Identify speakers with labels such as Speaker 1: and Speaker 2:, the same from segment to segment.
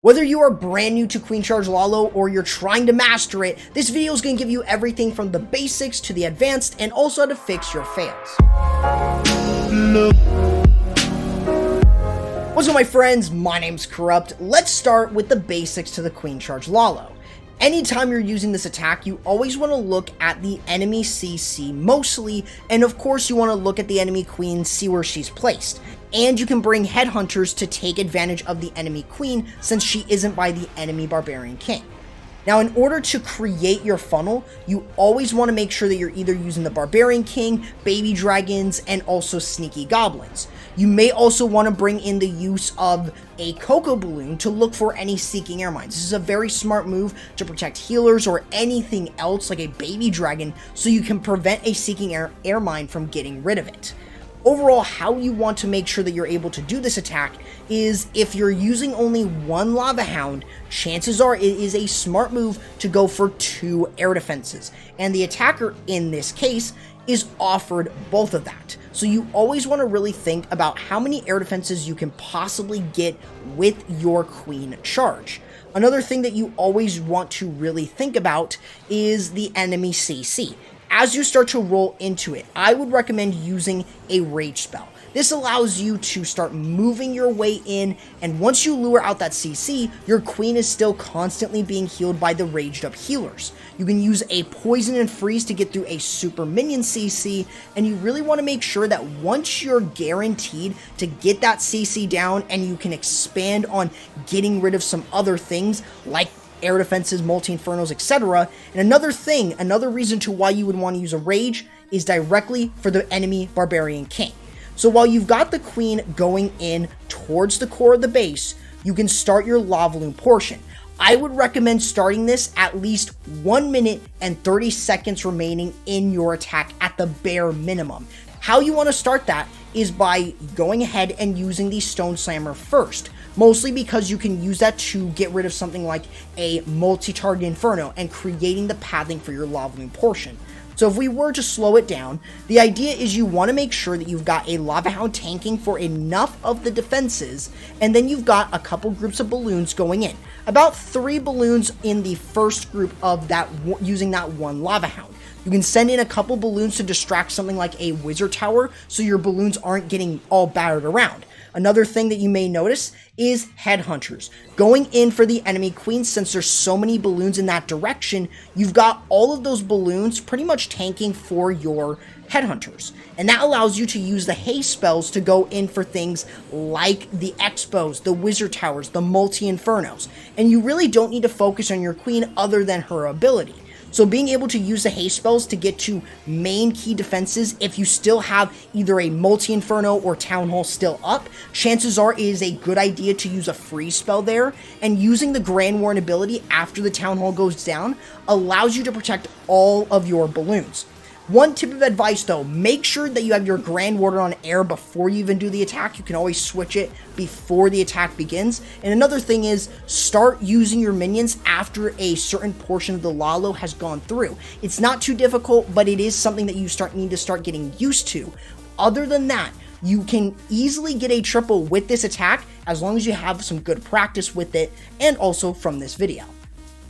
Speaker 1: Whether you are brand new to Queen Charge Lalo or you're trying to master it, this video is going to give you everything from the basics to the advanced and also how to fix your fails. What's up my friends, my name's Corrupt. Let's start with the basics to the Queen Charge Lalo. Anytime you're using this attack, you always want to look at the enemy CC mostly, and of course you want to look at the enemy queen, see where she's placed. And you can bring headhunters to take advantage of the enemy queen since she isn't by the enemy barbarian king. Now, in order to create your funnel, you always want to make sure that you're either using the barbarian king, baby dragons, and also sneaky goblins. You may also want to bring in the use of a cocoa balloon to look for any seeking air mines. This is a very smart move to protect healers or anything else like a baby dragon so you can prevent a seeking air mine from getting rid of it. Overall, how you want to make sure that you're able to do this attack is if you're using only one Lava Hound, chances are it is a smart move to go for 2 air defenses. And the attacker in this case is offered both of that. So you always want to really think about how many air defenses you can possibly get with your Queen Charge. Another thing that you always want to really think about is the enemy CC. As you start to roll into it, I would recommend using a rage spell. This allows you to start moving your way in, and once you lure out that CC, your queen is still constantly being healed by the raged up healers. You can use a poison and freeze to get through a super minion CC, and you really want to make sure that once you're guaranteed to get that CC down and you can expand on getting rid of some other things like air defenses, multi-infernos, etc. And another reason to why you would want to use a rage is directly for the enemy barbarian king. So while you've got the queen going in towards the core of the base, you can start your Lavaloon portion. I would recommend starting this at least 1 minute and 30 seconds remaining in your attack at the bare minimum. How you want to start that is by going ahead and using the Stone Slammer first, mostly because you can use that to get rid of something like a multi-target Inferno and creating the pathing for your Lavaloon portion. So if we were to slow it down, the idea is you want to make sure that you've got a Lava Hound tanking for enough of the defenses, and then you've got a couple groups of balloons going in. About 3 balloons in the first group of that using that one Lava Hound. You can send in a couple balloons to distract something like a wizard tower so your balloons aren't getting all battered around. Another thing that you may notice is headhunters. Going in for the enemy queen, since there's so many balloons in that direction, you've got all of those balloons pretty much tanking for your headhunters. And that allows you to use the haste spells to go in for things like the expos, the wizard towers, the multi-infernos. And you really don't need to focus on your queen other than her ability. So being able to use the haste spells to get to main key defenses, if you still have either a multi-inferno or town hall still up, chances are it is a good idea to use a freeze spell there, and using the Grand Warden ability after the town hall goes down allows you to protect all of your balloons. One tip of advice though, make sure that you have your Grand Warden on air before you even do the attack. You can always switch it before the attack begins. And another thing is, start using your minions after a certain portion of the Lalo has gone through. It's not too difficult, but it is something that you need to start getting used to. Other than that, you can easily get a triple with this attack as long as you have some good practice with it, and also from this video.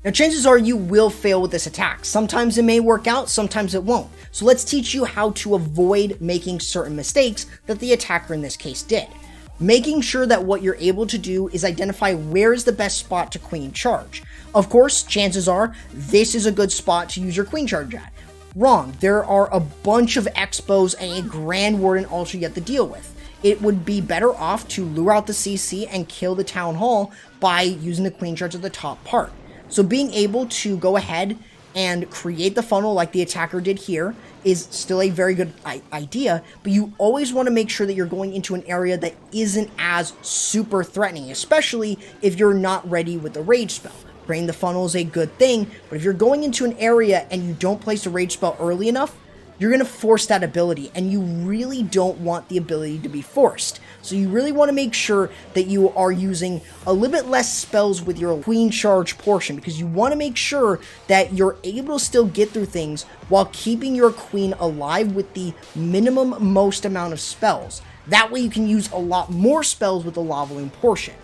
Speaker 1: Now, chances are you will fail with this attack. Sometimes it may work out, sometimes it won't. So let's teach you how to avoid making certain mistakes that the attacker in this case did. Making sure that what you're able to do is identify where is the best spot to Queen Charge. Of course, chances are this is a good spot to use your Queen Charge at. Wrong. There are a bunch of expos and a Grand Warden also you have to deal with. It would be better off to lure out the CC and kill the Town Hall by using the Queen Charge at the top part. So being able to go ahead and create the funnel like the attacker did here is still a very good idea, but you always want to make sure that you're going into an area that isn't as super threatening, especially if you're not ready with the rage spell. Creating the funnel is a good thing, but if you're going into an area and you don't place the rage spell early enough, you're going to force that ability, and you really don't want the ability to be forced. So you really want to make sure that you are using a little bit less spells with your Queen Charge portion, because you want to make sure that you're able to still get through things while keeping your queen alive with the minimum most amount of spells. That way you can use a lot more spells with the Lavaloon portion.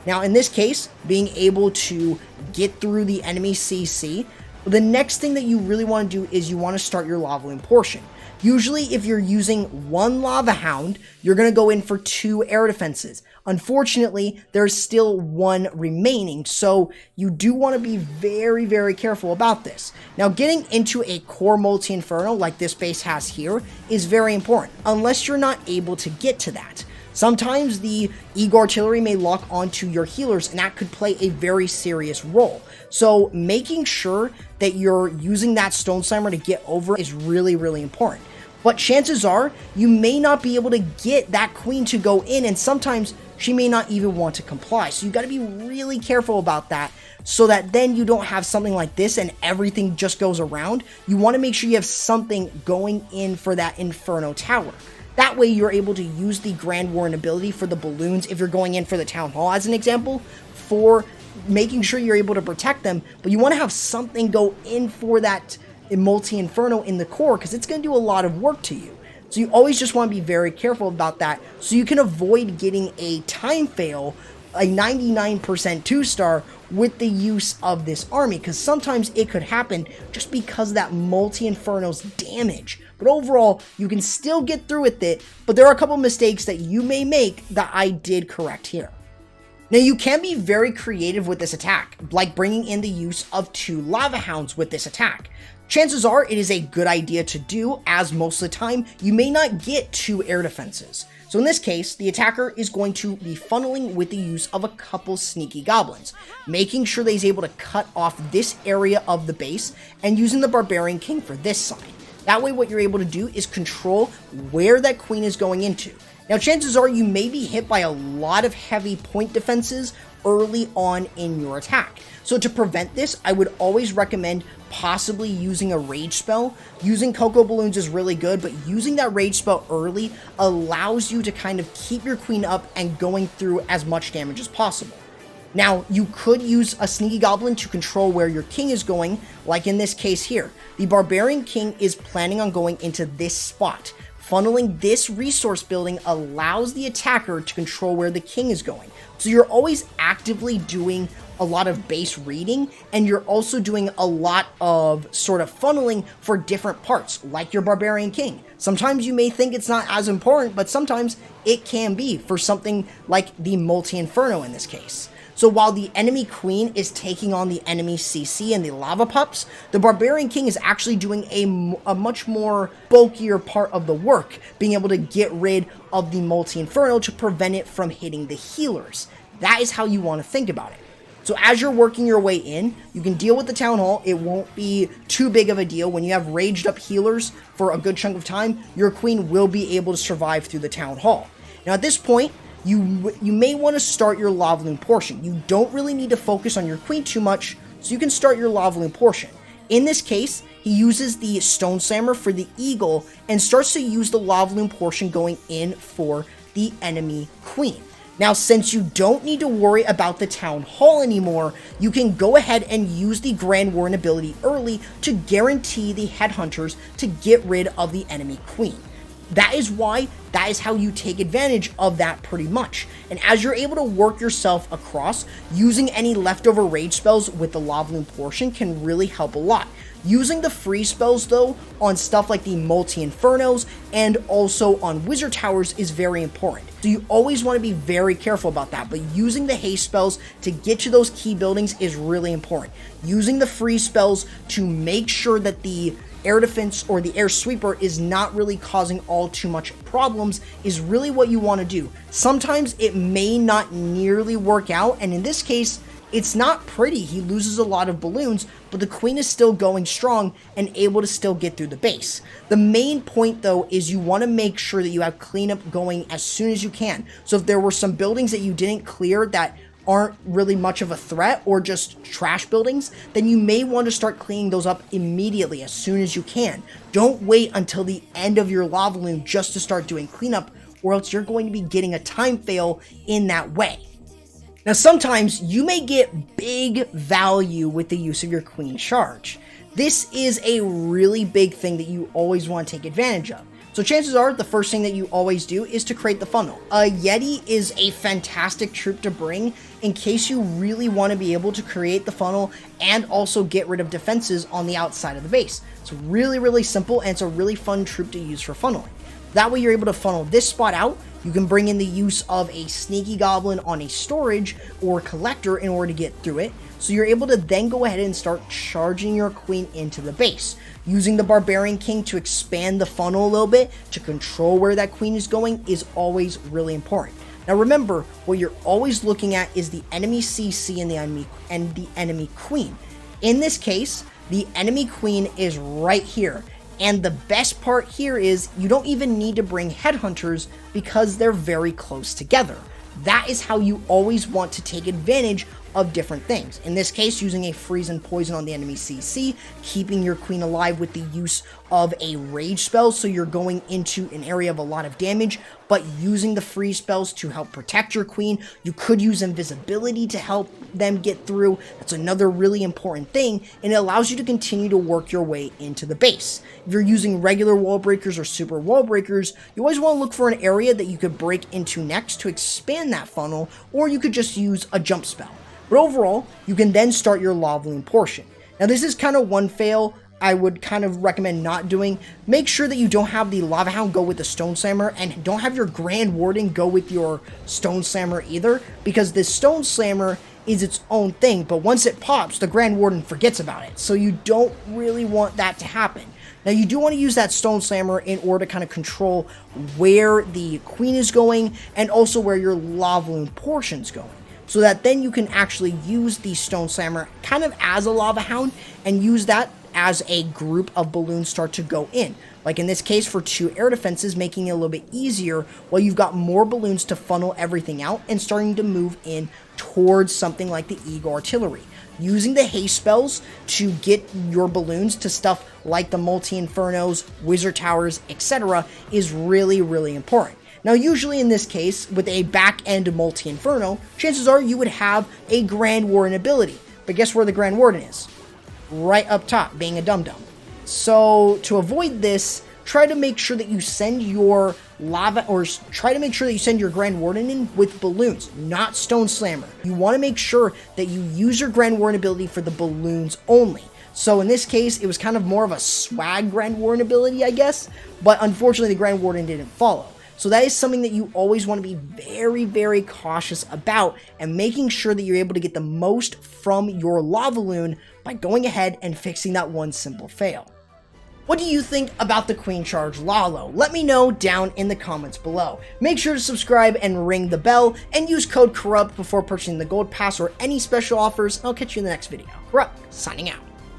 Speaker 1: Now, in this case, being able to get through the enemy CC, the next thing that you really want to do is you want to start your Lavaloon portion. Usually, if you're using one Lava Hound, you're going to go in for 2 air defenses. Unfortunately, there's still 1 remaining, so you do want to be very, very careful about this. Now, getting into a core multi-inferno like this base has here is very important, unless you're not able to get to that. Sometimes the Eagle Artillery may lock onto your healers, and that could play a very serious role. So making sure that you're using that Stone Slammer to get over is really, really important. But chances are, you may not be able to get that queen to go in, and sometimes she may not even want to comply. So you got to be really careful about that, so that then you don't have something like this and everything just goes around. You want to make sure you have something going in for that Inferno tower. That way you're able to use the Grand Warren ability for the balloons if you're going in for the Town Hall as an example, for making sure you're able to protect them, but you want to have something go in for that multi-inferno in the core, because it's going to do a lot of work to you. So you always just want to be very careful about that, so you can avoid getting a time fail, a 99% 2-star with the use of this army, because sometimes it could happen just because of that multi-inferno's damage. But overall, you can still get through with it, but there are a couple mistakes that you may make that I did correct here. Now, you can be very creative with this attack, like bringing in the use of 2 Lava Hounds with this attack. Chances are it is a good idea to do, as most of the time, you may not get 2 air defenses. So in this case, the attacker is going to be funneling with the use of a couple sneaky goblins, making sure that he's able to cut off this area of the base and using the Barbarian King for this side. That way what you're able to do is control where that queen is going into. Now, chances are you may be hit by a lot of heavy point defenses early on in your attack. So to prevent this, I would always recommend possibly using a rage spell. Using Cocoa Balloons is really good, but using that rage spell early allows you to kind of keep your queen up and going through as much damage as possible. Now, you could use a Sneaky Goblin to control where your king is going, like in this case here. The Barbarian King is planning on going into this spot. Funneling this resource building allows the attacker to control where the king is going. So you're always actively doing a lot of base reading, and you're also doing a lot of sort of funneling for different parts, like your Barbarian King. Sometimes you may think it's not as important, but sometimes it can be for something like the Multi-Inferno in this case. So while the enemy queen is taking on the enemy CC and the lava pups, the Barbarian King is actually doing a much more bulkier part of the work, being able to get rid of the Multi-Inferno to prevent it from hitting the healers. That is how you want to think about it. So as you're working your way in, you can deal with the Town Hall. It won't be too big of a deal. When you have raged up healers for a good chunk of time, your queen will be able to survive through the Town Hall. Now at this point, you may want to start your Lavaloon portion. You don't really need to focus on your queen too much, so you can start your Lavaloon portion. In this case, he uses the Stone Slammer for the Eagle and starts to use the Lavaloon portion going in for the enemy queen. Now, since you don't need to worry about the Town Hall anymore, you can go ahead and use the Grand Warren ability early to guarantee the Headhunters to get rid of the enemy queen. That is how you take advantage of that pretty much. And as you're able to work yourself across, using any leftover rage spells with the Lavaloon portion can really help a lot. Using the free spells though on stuff like the Multi-Infernos and also on Wizard Towers is very important. So you always want to be very careful about that, but using the haste spells to get to those key buildings is really important. Using the free spells to make sure that the air defense or the air sweeper is not really causing all too much problems is really what you want to do. Sometimes it may not nearly work out, and in this case, it's not pretty. He loses a lot of balloons, but the queen is still going strong and able to still get through the base. The main point though is you want to make sure that you have cleanup going as soon as you can. So if there were some buildings that you didn't clear that aren't really much of a threat or just trash buildings, then you may want to start cleaning those up immediately as soon as you can. Don't wait until the end of your Lavaloon just to start doing cleanup, or else you're going to be getting a time fail in that way. Now, sometimes you may get big value with the use of your Queen Charge. This is a really big thing that you always want to take advantage of. So chances are the first thing that you always do is to create the funnel. A Yeti is a fantastic troop to bring in case you really want to be able to create the funnel and also get rid of defenses on the outside of the base. It's really, really simple, and it's a really fun troop to use for funneling. That way you're able to funnel this spot out. You can bring in the use of a sneaky goblin on a storage or collector in order to get through it. So you're able to then go ahead and start charging your queen into the base. Using the Barbarian King to expand the funnel a little bit to control where that queen is going is always really important. Now remember, what you're always looking at is the enemy CC and the enemy queen. In this case, the enemy queen is right here. And the best part here is you don't even need to bring headhunters because they're very close together. That is how you always want to take advantage of different things. In this case, using a freeze and poison on the enemy CC, keeping your queen alive with the use of a rage spell, so you're going into an area of a lot of damage, but using the freeze spells to help protect your queen. You could use invisibility to help them get through. That's another really important thing, and it allows you to continue to work your way into the base. If you're using regular wall breakers or super wall breakers, you always want to look for an area that you could break into next to expand that funnel, or you could just use a jump spell. But overall, you can then start your Lavaloon portion. Now this is kind of one fail I would kind of recommend not doing. Make sure that you don't have the Lava Hound go with the Stone Slammer, and don't have your Grand Warden go with your Stone Slammer either, because this Stone Slammer is its own thing, but once it pops, the Grand Warden forgets about it. So you don't really want that to happen. Now you do want to use that Stone Slammer in order to kind of control where the queen is going and also where your Lavaloon portion's going, so that then you can actually use the Stone Slammer kind of as a Lava Hound and use that as a group of balloons start to go in. Like in this case for 2 air defenses, making it a little bit easier while you've got more balloons to funnel everything out and starting to move in towards something like the Eagle Artillery. Using the haste spells to get your balloons to stuff like the multi-infernos, wizard towers, etc. is really, really important. Now, usually in this case, with a back-end multi-inferno, chances are you would have a Grand Warden ability. But guess where the Grand Warden is? Right up top, being a dum-dum. So, to avoid this, try to make sure that you send your Grand Warden in with balloons, not Stone Slammer. You want to make sure that you use your Grand Warden ability for the balloons only. So in this case, it was kind of more of a swag Grand Warden ability, I guess, but unfortunately the Grand Warden didn't follow. So that is something that you always want to be very, very cautious about, and making sure that you're able to get the most from your Lavaloon by going ahead and fixing that one simple fail. What do you think about the Queen Charge Lalo? Let me know down in the comments below. Make sure to subscribe and ring the bell, and use code CORRUPT before purchasing the Gold Pass or any special offers. I'll catch you in the next video. Corrupt, signing out.